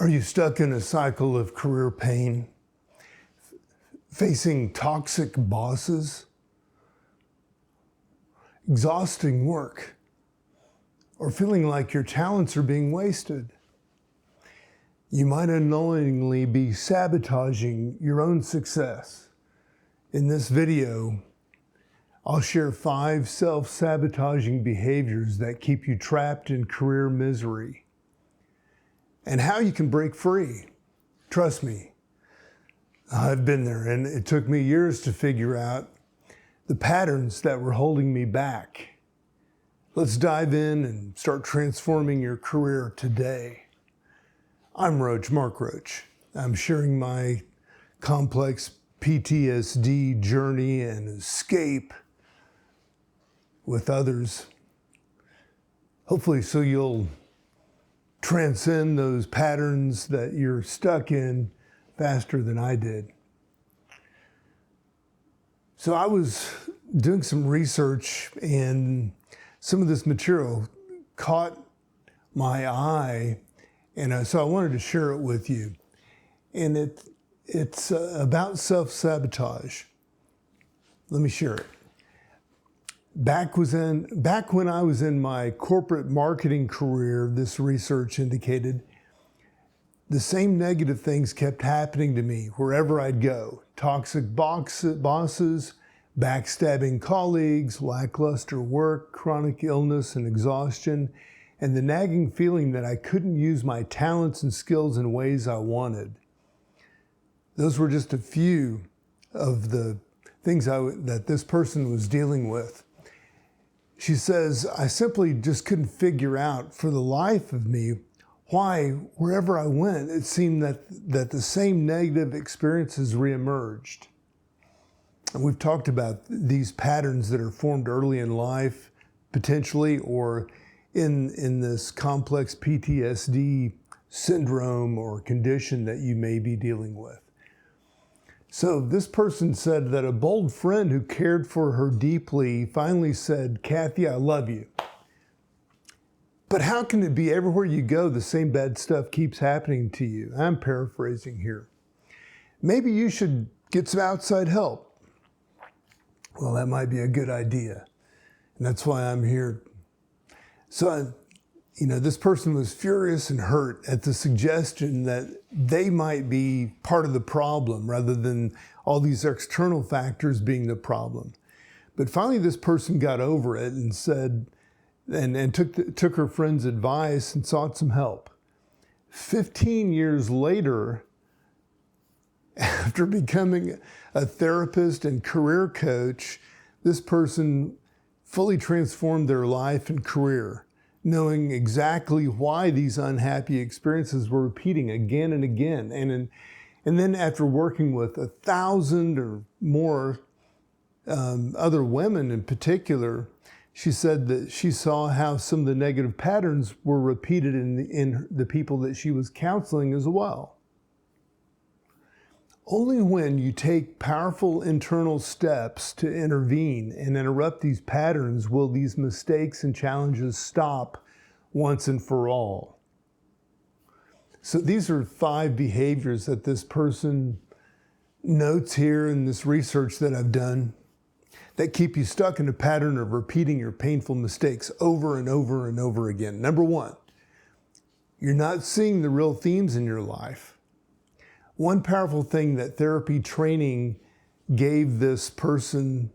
Are you stuck in a cycle of career pain, facing toxic bosses, exhausting work, or feeling like your talents are being wasted? You might unknowingly be sabotaging your own success. In this video, I'll share 5 self-sabotaging behaviors that keep you trapped in career misery and how you can break free. Trust me, I've been there, and it took me years to figure out the patterns that were holding me back. Let's dive in and start transforming your career today. I'm Roach, Mark Roach. I'm sharing my complex PTSD journey and escape with others, hopefully so you'll transcend those patterns that you're stuck in faster than I did. So I was doing some research, and some of this material caught my eye, and so I wanted to share it with you. And it's about self-sabotage. Let me share it. Back when I was in my corporate marketing career, this research indicated the same negative things kept happening to me wherever I'd go. Toxic bosses, backstabbing colleagues, lackluster work, chronic illness and exhaustion, and the nagging feeling that I couldn't use my talents and skills in ways I wanted. Those were just a few of the things that this person was dealing with. She says, I simply just couldn't figure out for the life of me why wherever I went, it seemed that the same negative experiences reemerged. And we've talked about these patterns that are formed early in life, potentially, or in this complex PTSD syndrome or condition that you may be dealing with. So this person said that a bold friend who cared for her deeply finally said, Kathy, I love you. But how can it be everywhere you go, the same bad stuff keeps happening to you? I'm paraphrasing here. Maybe you should get some outside help. Well, that might be a good idea. And that's why I'm here. So, this person was furious and hurt at the suggestion that they might be part of the problem rather than all these external factors being the problem. But finally, this person got over it and said, and took her friend's advice and sought some help. 15 years later, after becoming a therapist and career coach, this person fully transformed their life and career, knowing exactly why these unhappy experiences were repeating again and again. And then after working with 1,000 or more other women in particular, she said that she saw how some of the negative patterns were repeated in the people that she was counseling as well. Only when you take powerful internal steps to intervene and interrupt these patterns will these mistakes and challenges stop once and for all. So these are 5 behaviors that this person notes here in this research that I've done that keep you stuck in a pattern of repeating your painful mistakes over and over and over again. Number 1, you're not seeing the real themes in your life. One powerful thing that therapy training gave this person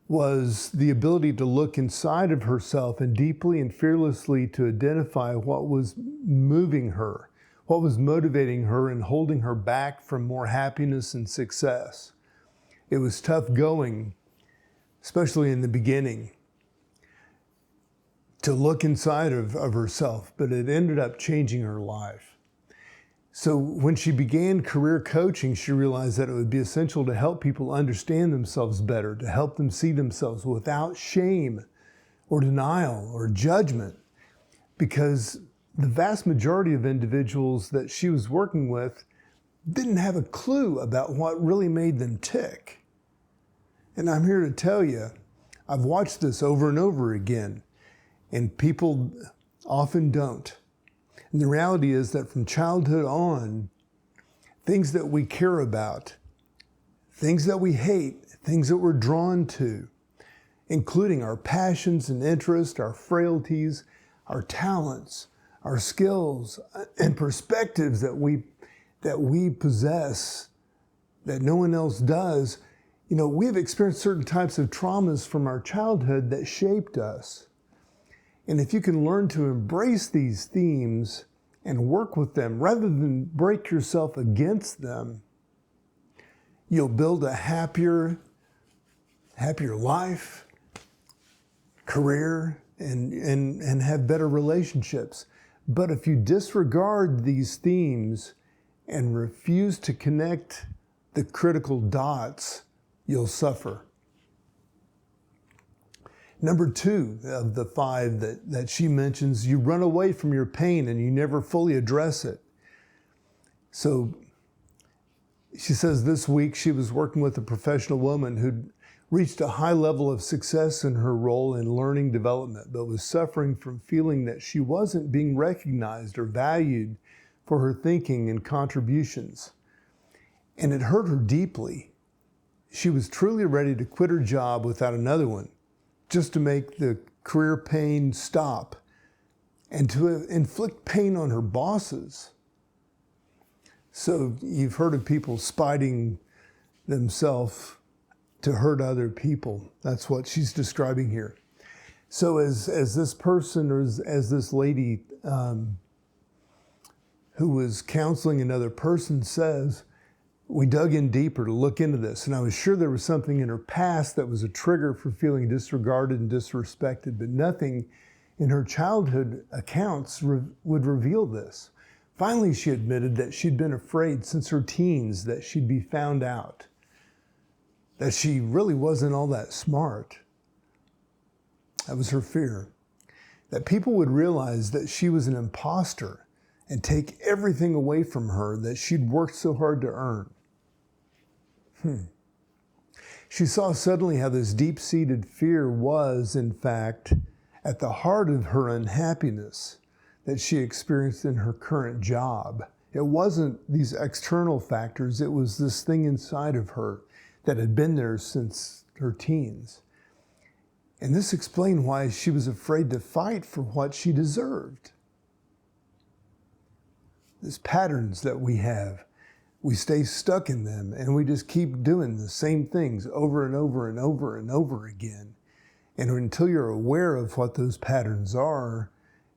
was the ability to look inside of herself and deeply and fearlessly to identify what was moving her, what was motivating her and holding her back from more happiness and success. It was tough going, especially in the beginning, to look inside of herself, but it ended up changing her life. So when she began career coaching, she realized that it would be essential to help people understand themselves better, to help them see themselves without shame or denial or judgment, because the vast majority of individuals that she was working with didn't have a clue about what really made them tick. And I'm here to tell you, I've watched this over and over again, and people often don't. And the reality is that from childhood on, things that we care about, things that we hate, things that we're drawn to, including our passions and interests, our frailties, our talents, our skills, and perspectives that we possess that no one else does, we've experienced certain types of traumas from our childhood that shaped us. And if you can learn to embrace these themes and work with them rather than break yourself against them, you'll build a happier life, career, and have better relationships. But if you disregard these themes and refuse to connect the critical dots, you'll suffer. Number 2 of the 5 that she mentions, you run away from your pain and you never fully address it. So she says this week she was working with a professional woman who'd reached a high level of success in her role in learning development, but was suffering from feeling that she wasn't being recognized or valued for her thinking and contributions. And it hurt her deeply. She was truly ready to quit her job without another one, just to make the career pain stop and to inflict pain on her bosses. So you've heard of people spiting themselves to hurt other people. That's what she's describing here. So as this person, or as this lady who was counseling another person says, we dug in deeper to look into this, and I was sure there was something in her past that was a trigger for feeling disregarded and disrespected, but nothing in her childhood accounts would reveal this. Finally, she admitted that she'd been afraid since her teens that she'd be found out, that she really wasn't all that smart. That was her fear, that people would realize that she was an imposter and take everything away from her that she'd worked so hard to earn. She saw suddenly how this deep-seated fear was, in fact, at the heart of her unhappiness that she experienced in her current job. It wasn't these external factors, it was this thing inside of her that had been there since her teens. And this explained why she was afraid to fight for what she deserved. These patterns that we have, we stay stuck in them and we just keep doing the same things over and over and over and over again. And until you're aware of what those patterns are,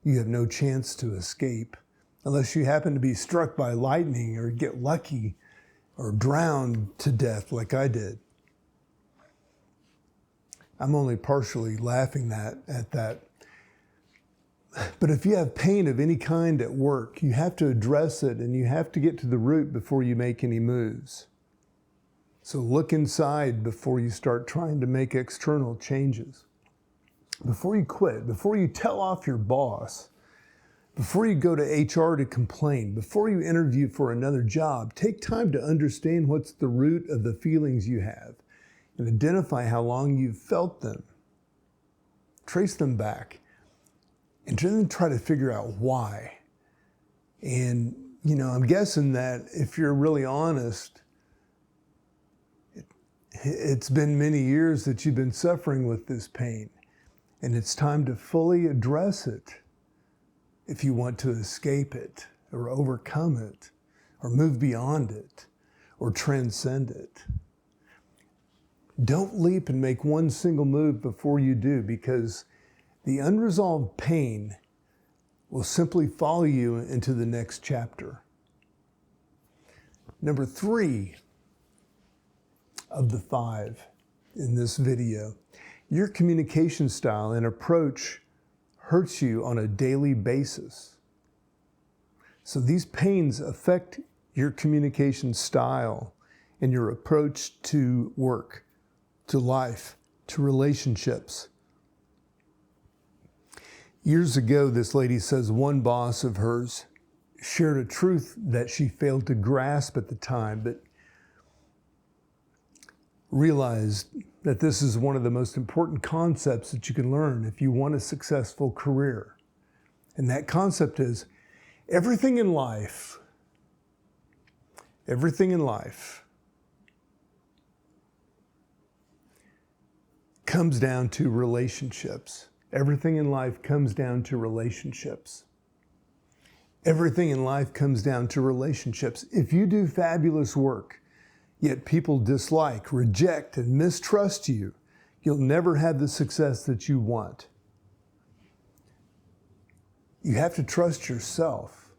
you have no chance to escape, unless you happen to be struck by lightning or get lucky or drowned to death like I did. I'm only partially laughing at that. But if you have pain of any kind at work, you have to address it and you have to get to the root before you make any moves. So look inside before you start trying to make external changes. Before you quit, before you tell off your boss, before you go to HR to complain, before you interview for another job, take time to understand what's the root of the feelings you have and identify how long you've felt them. Trace them back. And then try to figure out why. And, I'm guessing that if you're really honest, it's been many years that you've been suffering with this pain. And it's time to fully address it if you want to escape it or overcome it or move beyond it or transcend it. Don't leap and make one single move before you do, because the unresolved pain will simply follow you into the next chapter. Number 3 of the 5 in this video, your communication style and approach hurts you on a daily basis. So these pains affect your communication style and your approach to work, to life, to relationships. Years ago, this lady says one boss of hers shared a truth that she failed to grasp at the time, but realized that this is one of the most important concepts that you can learn if you want a successful career. And that concept is, Everything in life comes down to relationships. Everything in life comes down to relationships. Everything in life comes down to relationships. If you do fabulous work, yet people dislike, reject, and mistrust you, you'll never have the success that you want. You have to trust yourself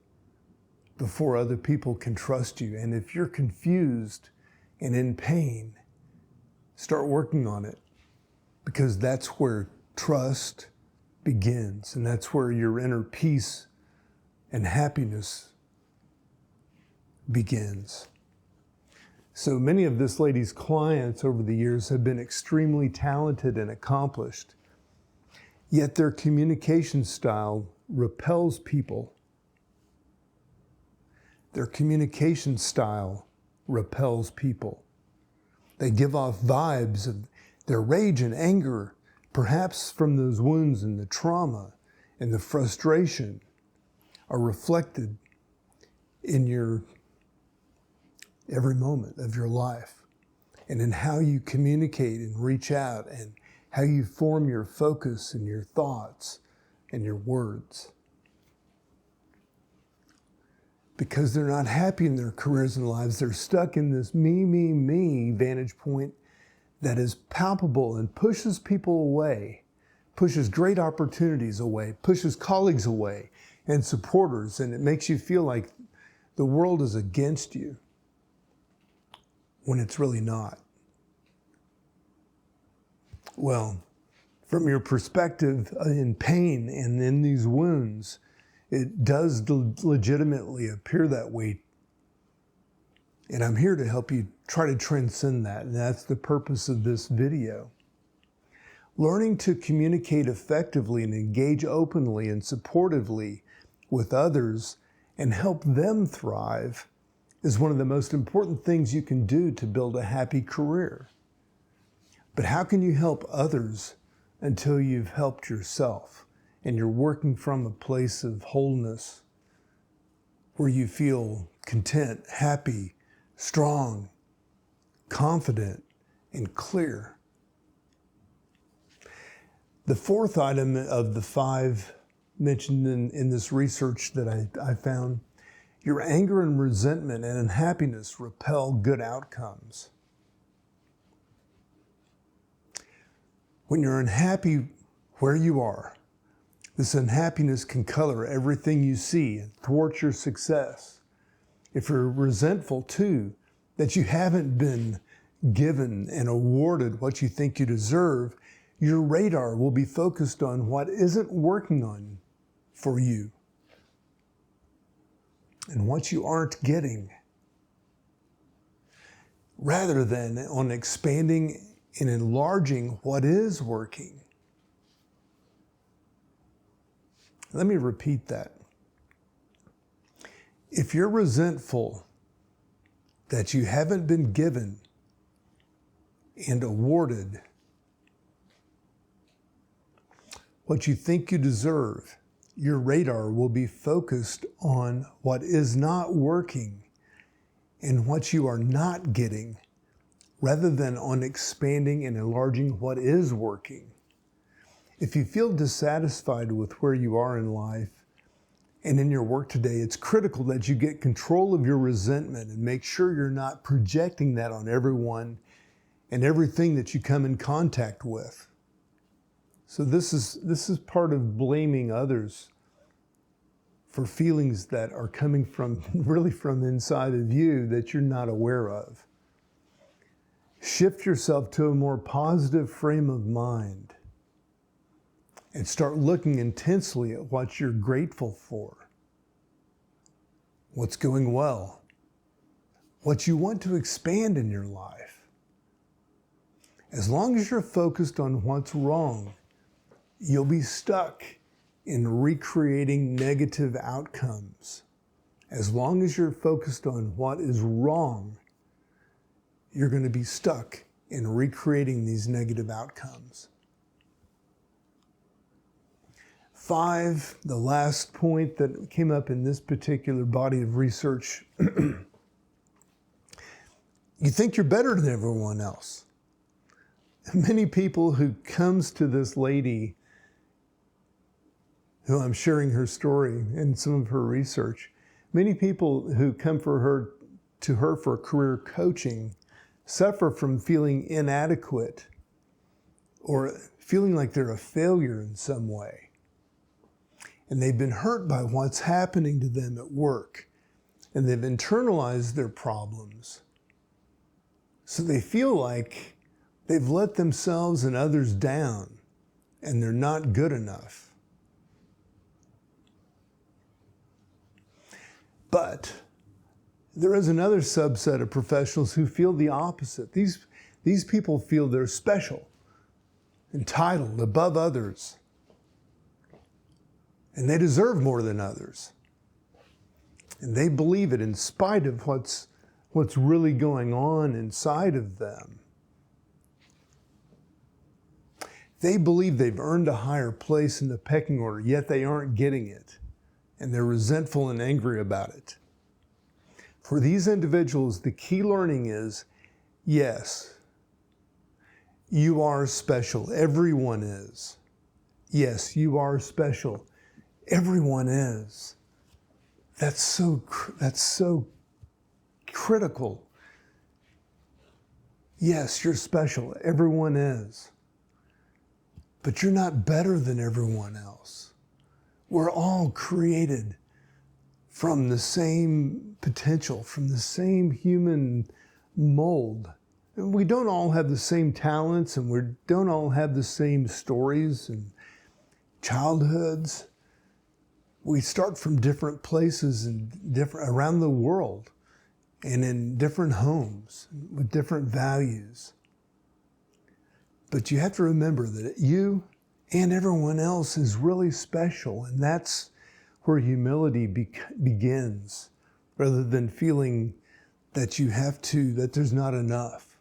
before other people can trust you. And if you're confused and in pain, start working on it, because that's where trust begins, and that's where your inner peace and happiness begins. So many of this lady's clients over the years have been extremely talented and accomplished, yet their communication style repels people. Their communication style repels people. They give off vibes of their rage and anger, perhaps from those wounds and the trauma and the frustration, are reflected in your every moment of your life, and in how you communicate and reach out, and how you form your focus and your thoughts and your words. Because they're not happy in their careers and lives, they're stuck in this me vantage point that is palpable and pushes people away, pushes great opportunities away, pushes colleagues away and supporters, and it makes you feel like the world is against you when it's really not. Well, from your perspective in pain and in these wounds, it does legitimately appear that way. And I'm here to help you try to transcend that. And that's the purpose of this video. Learning to communicate effectively and engage openly and supportively with others and help them thrive is one of the most important things you can do to build a happy career. But how can you help others until you've helped yourself and you're working from a place of wholeness where you feel content, happy, strong, confident, and clear? The fourth item of the 5 mentioned in this research that I found, your anger and resentment and unhappiness repel good outcomes. When you're unhappy where you are, this unhappiness can color everything you see and thwart your success. If you're resentful too, that you haven't been given and awarded what you think you deserve, your radar will be focused on what isn't working on for you and what you aren't getting, rather than on expanding and enlarging what is working. Let me repeat that. If you're resentful that you haven't been given and awarded what you think you deserve, your radar will be focused on what is not working and what you are not getting, rather than on expanding and enlarging what is working. If you feel dissatisfied with where you are in life and in your work today, it's critical that you get control of your resentment and make sure you're not projecting that on everyone and everything that you come in contact with. So this is part of blaming others for feelings that are coming from really from inside of you that you're not aware of. Shift yourself to a more positive frame of mind and start looking intensely at what you're grateful for, what's going well, what you want to expand in your life. As long as you're focused on what's wrong, you'll be stuck in recreating negative outcomes. As long as you're focused on what is wrong, you're going to be stuck in recreating these negative outcomes. 5, the last point that came up in this particular body of research, you think you're better than everyone else. Many people who comes to this lady, who I'm sharing her story and some of her research, many people who come to her for career coaching suffer from feeling inadequate or feeling like they're a failure in some way. And they've been hurt by what's happening to them at work. And they've internalized their problems. So they feel like they've let themselves and others down and they're not good enough. But there is another subset of professionals who feel the opposite. These people feel they're special, entitled, above others. And they deserve more than others. And they believe it in spite of what's really going on inside of them. They believe they've earned a higher place in the pecking order, yet they aren't getting it. And they're resentful and angry about it. For these individuals, the key learning is, yes, you are special. Everyone is. Yes, you are special. Everyone is. That's so critical. Yes, you're special. Everyone is. But you're not better than everyone else. We're all created from the same potential, from the same human mold. And we don't all have the same talents, and we don't all have the same stories and childhoods. We start from different places and around the world and in different homes with different values. But you have to remember that you and everyone else is really special, and that's where humility begins, rather than feeling that that there's not enough.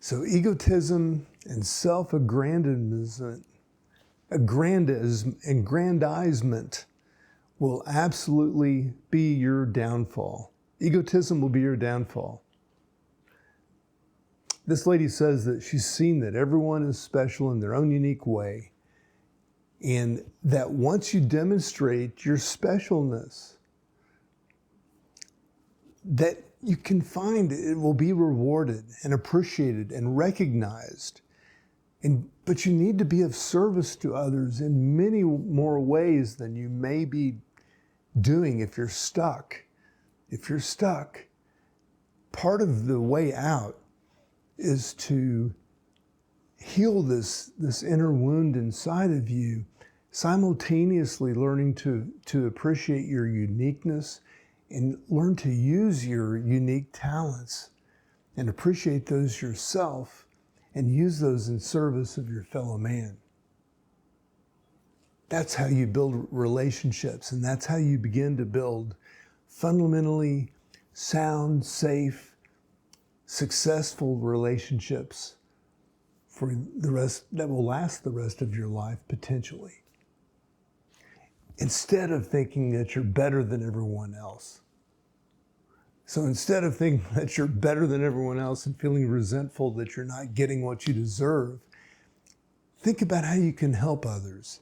So egotism and self-aggrandizement will absolutely be your downfall. Egotism will be your downfall. This lady says that she's seen that everyone is special in their own unique way, and that once you demonstrate your specialness, that you can find it will be rewarded and appreciated and recognized. But you need to be of service to others in many more ways than you may be doing if you're stuck. If you're stuck, part of the way out is to heal this inner wound inside of you, simultaneously learning to appreciate your uniqueness and learn to use your unique talents and appreciate those yourself and use those in service of your fellow man. That's how you build relationships, and that's how you begin to build fundamentally sound, safe, successful relationships for the rest that will last the rest of your life potentially. Instead of thinking that you're better than everyone else. So instead of thinking that you're better than everyone else and feeling resentful that you're not getting what you deserve, think about how you can help others.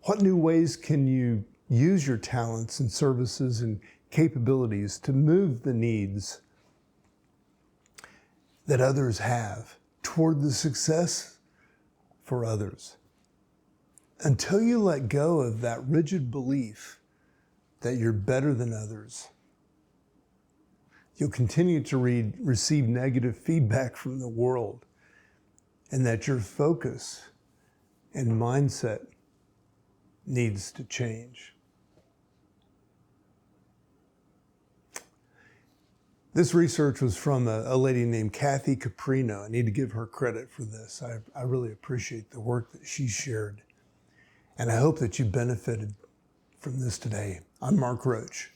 What new ways can you use your talents and services and capabilities to move the needs that others have toward the success for others? Until you let go of that rigid belief that you're better than others, you'll continue to receive negative feedback from the world, and that your focus and mindset needs to change. This research was from a lady named Kathy Caprino. I need to give her credit for this. I really appreciate the work that she shared. And I hope that you benefited from this today. I'm Mark Roach,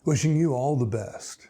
wishing you all the best.